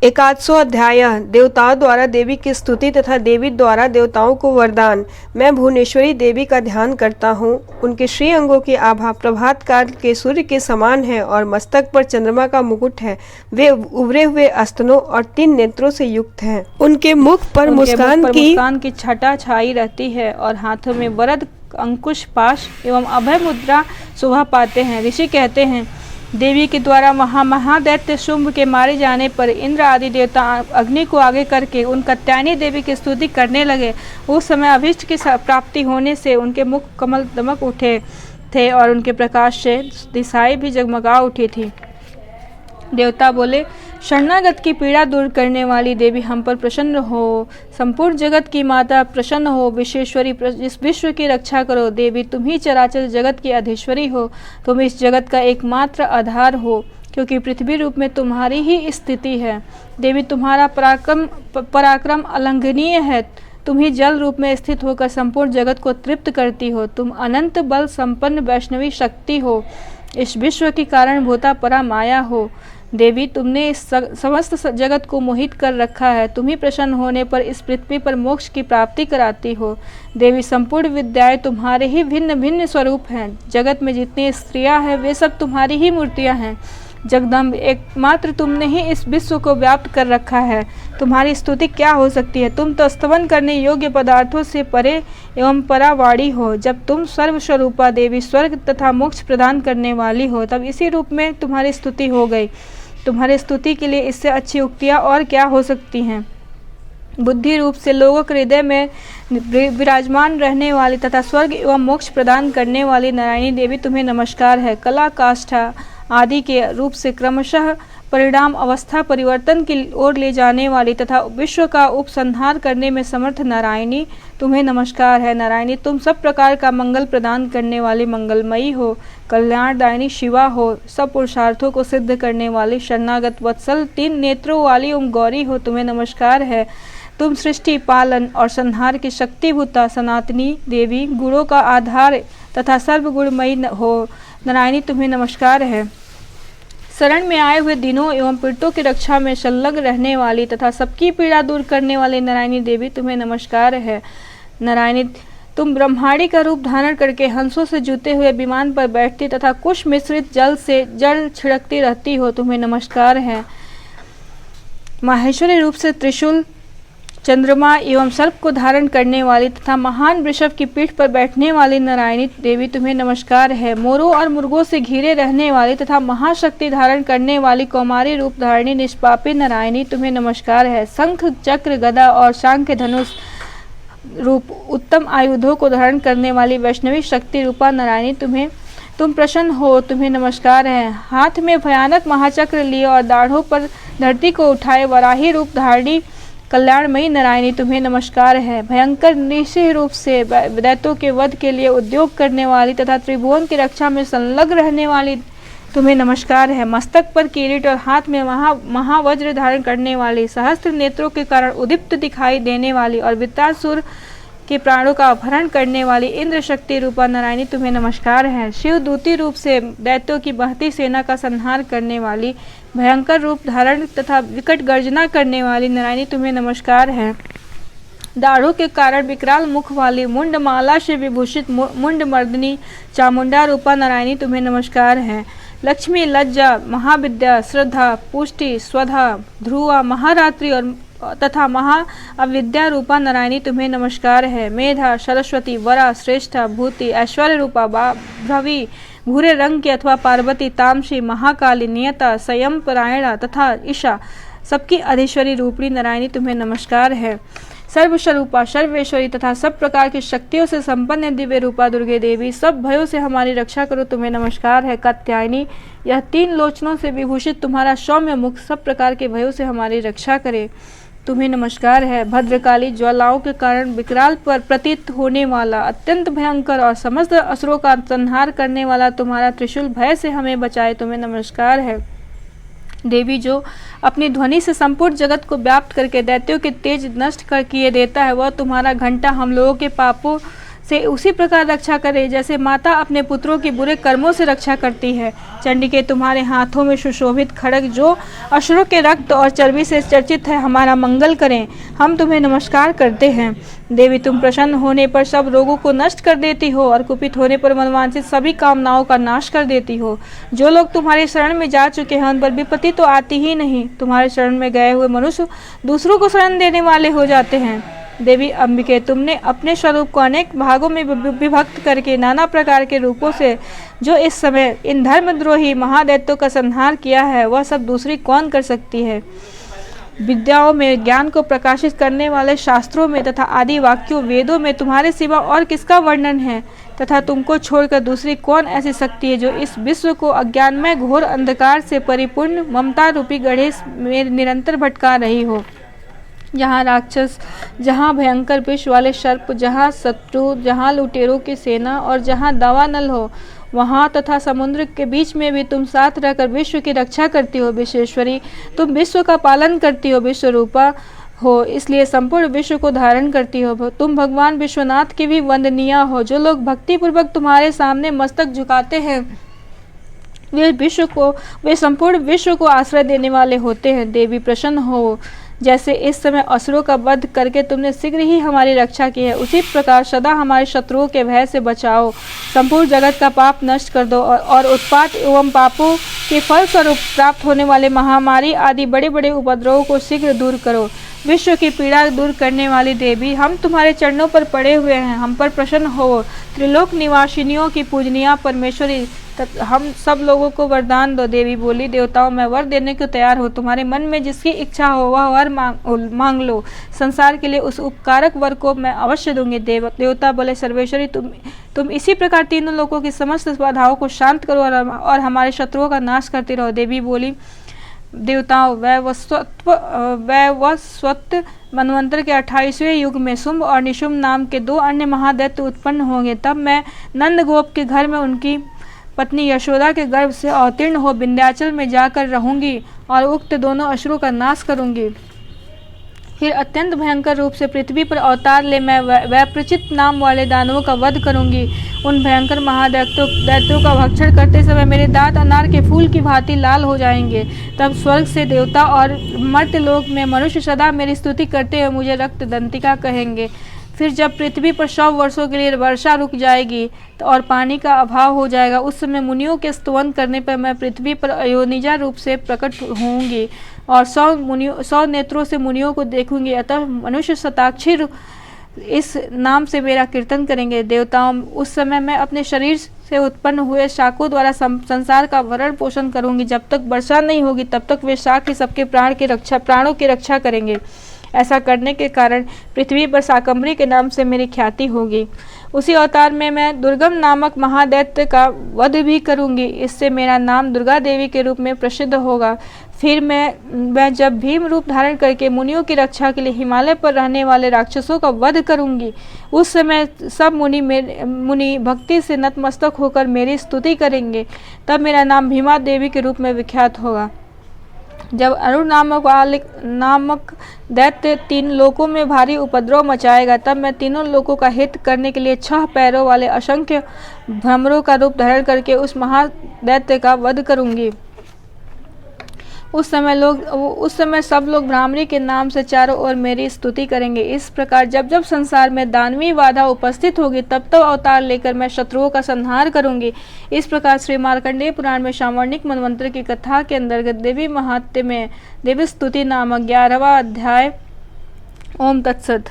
एकादशो अध्याय देवताओं द्वारा देवी की स्तुति तथा देवी द्वारा देवताओं को वरदान। मैं भुवनेश्वरी देवी का ध्यान करता हूँ। उनके श्री अंगों की आभा प्रभात काल के सूर्य के समान है और मस्तक पर चंद्रमा का मुकुट है। वे उभरे हुए स्तनों और 3 नेत्रों से युक्त हैं। उनके मुख पर मुस्कान की छटा छाई रहती है और हाथों में वरद अंकुश पाश एवं अभय मुद्रा शोभा पाते हैं। ऋषि कहते हैं, देवी के द्वारा महादैत्य शुंभ के मारे जाने पर इंद्र आदि देवता अग्नि को आगे करके उन कात्यायनी देवी की स्तुति करने लगे। उस समय अभीष्ट की प्राप्ति होने से उनके मुख कमल दमक उठे थे और उनके प्रकाश से दिशाएं भी जगमगा उठी थी। देवता बोले, शरणागत की पीड़ा दूर करने वाली देवी हम पर प्रसन्न हो। संपूर्ण जगत की माता प्रसन्न हो। विश्वेश्वरी, इस विश्व की रक्षा करो। देवी तुम ही चराचर जगत की अधीश्वरी हो। तुम इस जगत का एकमात्र आधार हो, क्योंकि पृथ्वी रूप में तुम्हारी ही स्थिति है। देवी तुम्हारा पराक्रम अलंघनीय है। तुम ही जल रूप में स्थित होकर संपूर्ण जगत को तृप्त करती हो। तुम अनंत बल संपन्न वैष्णवी शक्ति हो। इस विश्व की कारण भूता परा माया हो। देवी तुमने इस समस्त जगत को मोहित कर रखा है। तुम ही प्रसन्न होने पर इस पृथ्वी पर मोक्ष की प्राप्ति कराती हो। देवी संपूर्ण विद्याएं तुम्हारे ही भिन्न भिन्न स्वरूप हैं। जगत में जितनी स्त्रियां हैं वे सब तुम्हारी ही मूर्तियां हैं। जगदम्ब, एकमात्र तुमने ही इस विश्व को व्याप्त कर रखा है। तुम्हारी स्तुति क्या हो सकती है। तुम तो स्तवन करने योग्य पदार्थों से परे एवं परावाड़ी हो। जब तुम सर्वस्वरूपा देवी स्वर्ग तथा मोक्ष प्रदान करने वाली हो, तब इसी रूप में तुम्हारी स्तुति हो गई। तुम्हारी स्तुति के लिए इससे अच्छी उक्तियाँ और क्या हो सकती हैं। बुद्धि रूप से लोगों के हृदय में विराजमान रहने वाली तथा स्वर्ग एवं मोक्ष प्रदान करने वाली नारायणी देवी तुम्हें नमस्कार है। कला, काष्ठा आदि के रूप से क्रमशः परिणाम अवस्था परिवर्तन की ओर ले जाने वाली तथा विश्व का उपसंहार करने में समर्थ नारायणी तुम्हें नमस्कार है। नारायणी तुम सब प्रकार का मंगल प्रदान करने वाली मंगलमयी हो। कल्याणदायिनी शिवा हो। सब पुरुषार्थों को सिद्ध करने वाली शरणागत वत्सल 3 नेत्रों वाली ओम गौरी हो। तुम्हें नमस्कार है। तुम सृष्टि, पालन और संहार की शक्तिभूता सनातनी देवी, गुणों का आधार तथा सर्वगुणमयी हो। नारायणी तुम्हें नमस्कार है। शरण में आए हुए दिनों एवं पीड़ितों की रक्षा में संलग्न रहने वाली तथा सबकी पीड़ा दूर करने वाली नारायणी देवी तुम्हें नमस्कार है। नारायणी तुम ब्रह्माणी का रूप धारण करके हंसों से जुते हुए विमान पर बैठती तथा कुश मिश्रित जल से जल छिड़कती रहती हो। तुम्हें नमस्कार है। माहेश्वरी रूप से त्रिशूल, चंद्रमा एवं सर्प को धारण करने वाली तथा महान वृषभ की पीठ पर बैठने वाली नारायणी देवी तुम्हें नमस्कार है। मोरों और मुर्गों से घिरे रहने वाली तथा महाशक्ति धारण करने वाली कौमारी रूप धारणी निष्पापी नारायणी तुम्हें नमस्कार है। शंख, चक्र, गदा और शांख धनुष रूप उत्तम आयुधों को धारण करने वाली वैष्णवी शक्ति रूपा नारायणी तुम प्रसन्न हो। तुम्हें नमस्कार है। हाथ में भयानक महाचक्र लिए और दाढ़ों पर धरती को उठाए वराही रूप धारणी कल्याणमयी नारायणी तुम्हें नमस्कार है। भयंकर निश्चय रूप से दैत्यों के वध के लिए उद्योग करने वाली तथा त्रिभुवन की रक्षा में संलग्न रहने वाली तुम्हें नमस्कार है। मस्तक पर किरीट और हाथ में महावज्र धारण करने वाली, सहस्त्र नेत्रों के कारण उदीप्त दिखाई देने वाली और वृत्रासुर के प्राणों का अपहरण करने वाली इंद्र शक्ति रूपा नारायणी तुम्हें नमस्कार है। शिव दूती रूप से दैत्यों की बहती सेना का संहार करने वाली, भयंकर रूप धारण तथा विकट गर्जना करने वाली नारायणी तुम्हें नमस्कार है। दाढ़ों के कारण विकराल मुख वाली, मुंडमाला से विभूषित मुंड मर्दनी चामुंडा रूपा नारायणी तुम्हें नमस्कार है। लक्ष्मी, लज्जा, महाविद्या, श्रद्धा, पुष्टि, स्वधा, ध्रुवा, महारात्रि और तथा महा अविद्या रूपा नारायणी तुम्हें नमस्कार है। मेधा, सरस्वती, वरा, श्रेष्ठा, भूति, ऐश्वर्य रूपा भ्रवी, भूरे रंग की अथवा पार्वती, तामसी, महाकाली, नियता, संयम परायणा तथा ईशा सबकी अधीश्वरी रूपणी नारायणी तुम्हें नमस्कार है। सर्वस्वरूपा, सर्वेश्वरी तथा सब प्रकार की शक्तियों से संपन्न दिव्य रूपा दुर्गे देवी, सब भयों से हमारी रक्षा करो। तुम्हें नमस्कार है। कात्यायनी, यह 3 लोचनों से विभूषित तुम्हारा सौम्य मुख सब प्रकार के भयों से हमारी रक्षा करे। तुम्हें नमस्कार है। भद्रकाली, ज्वालाओं के कारण विकराल पर प्रतीत होने वाला, अत्यंत भयंकर और समस्त असुरों का संहार करने वाला तुम्हारा त्रिशूल भय से हमें बचाए। तुम्हें नमस्कार है। देवी जो अपनी ध्वनि से संपूर्ण जगत को व्याप्त करके दैत्यों के तेज नष्ट कर किए देता है, वह तुम्हारा घंटा हम लोगों के पापों से उसी प्रकार रक्षा करे जैसे माता अपने पुत्रों की बुरे कर्मों से रक्षा करती है। चंडिके, तुम्हारे हाथों में सुशोभित खड्ग जो असुरों के रक्त और चर्बी से चर्चित है, हमारा मंगल करें। हम तुम्हें नमस्कार करते हैं। देवी, तुम प्रसन्न होने पर सब रोगों को नष्ट कर देती हो और कुपित होने पर मनवांछित सभी कामनाओं का नाश कर देती हो। जो लोग तुम्हारे शरण में जा चुके हैं उन पर विपत्ति तो आती ही नहीं। तुम्हारे शरण में गए हुए मनुष्य दूसरों को शरण देने वाले हो जाते हैं। देवी अंबिके, तुमने अपने स्वरूप को अनेक भागों में विभक्त करके नाना प्रकार के रूपों से जो इस समय इन धर्मद्रोही महादैत्यों का संहार किया है, वह सब दूसरी कौन कर सकती है। विद्याओं में, ज्ञान को प्रकाशित करने वाले शास्त्रों में तथा आदि वाक्यों वेदों में तुम्हारे सिवा और किसका वर्णन है, तथा तुमको छोड़कर दूसरी कौन ऐसी शक्ति है जो इस विश्व को अज्ञानमय घोर अंधकार से परिपूर्ण ममता रूपी गढ़े में निरंतर भटका रही हो। जहाँ राक्षस, जहाँ भयंकर विष वाले सर्प, जहाँ शत्रु, जहाँ लुटेरों की सेना और जहाँ दावानल हो, वहाँ तथा समुद्र के बीच में भी तुम साथ रहकर विश्व की रक्षा करती हो। विश्वेश्वरी, तुम विश्व का पालन करती हो, विश्वरूपा हो, इसलिए संपूर्ण विश्व को धारण करती हो। तुम भगवान विश्वनाथ की भी वंदनीय हो। जो लोग भक्ति पूर्वक तुम्हारे सामने मस्तक झुकाते हैं वे संपूर्ण विश्व को आश्रय देने वाले होते हैं। देवी, प्रसन्न हो। जैसे इस समय असुरों का वध करके तुमने शीघ्र ही हमारी रक्षा की है, उसी प्रकार सदा हमारे शत्रुओं के भय से बचाओ। संपूर्ण जगत का पाप नष्ट कर दो और उत्पात एवं पापों के फलस्वरूप प्राप्त होने वाले महामारी आदि बड़े बड़े उपद्रवों को शीघ्र दूर करो। विश्व की पीड़ा दूर करने वाली देवी, हम तुम्हारे चरणों पर पड़े हुए हैं, हम पर प्रसन्न हो। त्रिलोक निवासिनियों की पूजनीय परमेश्वरी, हम सब लोगों को वरदान दो। देवी बोली, देवताओं, मैं वर देने को तैयार हूँ। तुम्हारे मन में जिसकी इच्छा हो वह वर मांग लो। संसार के लिए उस उपकारक वर को मैं अवश्य दूंगी। देवता बोले, सर्वेश्वरी, तुम इसी प्रकार तीनों लोगों की समस्त बाधाओं को शांत करो और हमारे शत्रुओं का नाश करती रहो। देवी बोली, देवताओं, वैवस्वत मनवंतर के 28वें युग में शुंभ और निशुंभ नाम के 2 अन्य महादैत्य उत्पन्न होंगे। तब मैं नंदगोप के घर में उनकी पत्नी यशोदा के गर्भ से अवतीर्ण हो विंध्याचल में जाकर रहूंगी और उक्त दोनों असुरों का नाश करूंगी। फिर अत्यंत भयंकर रूप से पृथ्वी पर अवतार ले मैं वैप्रचित नाम वाले दानवों का वध करूंगी। उन भयंकर महादैत्यों का भक्षण करते समय मेरे दांत अनार के फूल की भांति लाल हो जाएंगे। तब स्वर्ग से देवता और मर्त्यलोक में मनुष्य सदा मेरी स्तुति करते हुए मुझे रक्त दंतिका कहेंगे। फिर जब पृथ्वी पर 100 वर्षों के लिए वर्षा रुक जाएगी और पानी का अभाव हो जाएगा, उस समय मुनियों के स्तवन करने पर मैं पृथ्वी पर अयोनिजा रूप से प्रकट होंगी और 100 नेत्रों से मुनियों को देखूंगी। अतः मनुष्य शताक्षी इस नाम से मेरा कीर्तन करेंगे। देवताओं, उस समय मैं अपने शरीर से उत्पन्न हुए शाकों द्वारा संसार का भरण पोषण करूंगी। जब तक वर्षा नहीं होगी तब तक वे शाक ही सबके प्राणों की रक्षा करेंगे। ऐसा करने के कारण पृथ्वी पर शाकंभरी के नाम से मेरी ख्याति होगी। उसी अवतार में मैं दुर्गम नामक महादैत्य का वध भी करूंगी। इससे मेरा नाम दुर्गा देवी के रूप में प्रसिद्ध होगा। फिर मैं जब भीम रूप धारण करके मुनियों की रक्षा के लिए हिमालय पर रहने वाले राक्षसों का वध करूंगी, उस समय सब मुनि भक्ति से नतमस्तक होकर मेरी स्तुति करेंगे। तब मेरा नाम भीमा देवी के रूप में विख्यात होगा। जब अरुण नामक दैत्य 3 लोकों में भारी उपद्रव मचाएगा, तब मैं तीनों लोकों का हित करने के लिए 6 पैरों वाले असंख्य भ्रमरों का रूप धारण करके उस महादैत्य का वध करूंगी। उस समय सब लोग भ्रामरी के नाम से चारों ओर मेरी स्तुति करेंगे। इस प्रकार जब जब संसार में दानवी बाधा उपस्थित होगी तब अवतार लेकर मैं शत्रुओं का संहार करूंगी। इस प्रकार श्री मार्कंडेय पुराण में सावर्णिक मनवंतर की कथा के अंतर्गत देवी महात्म्य में देवी स्तुति नामक 11वां अध्याय। ओम तत्सत।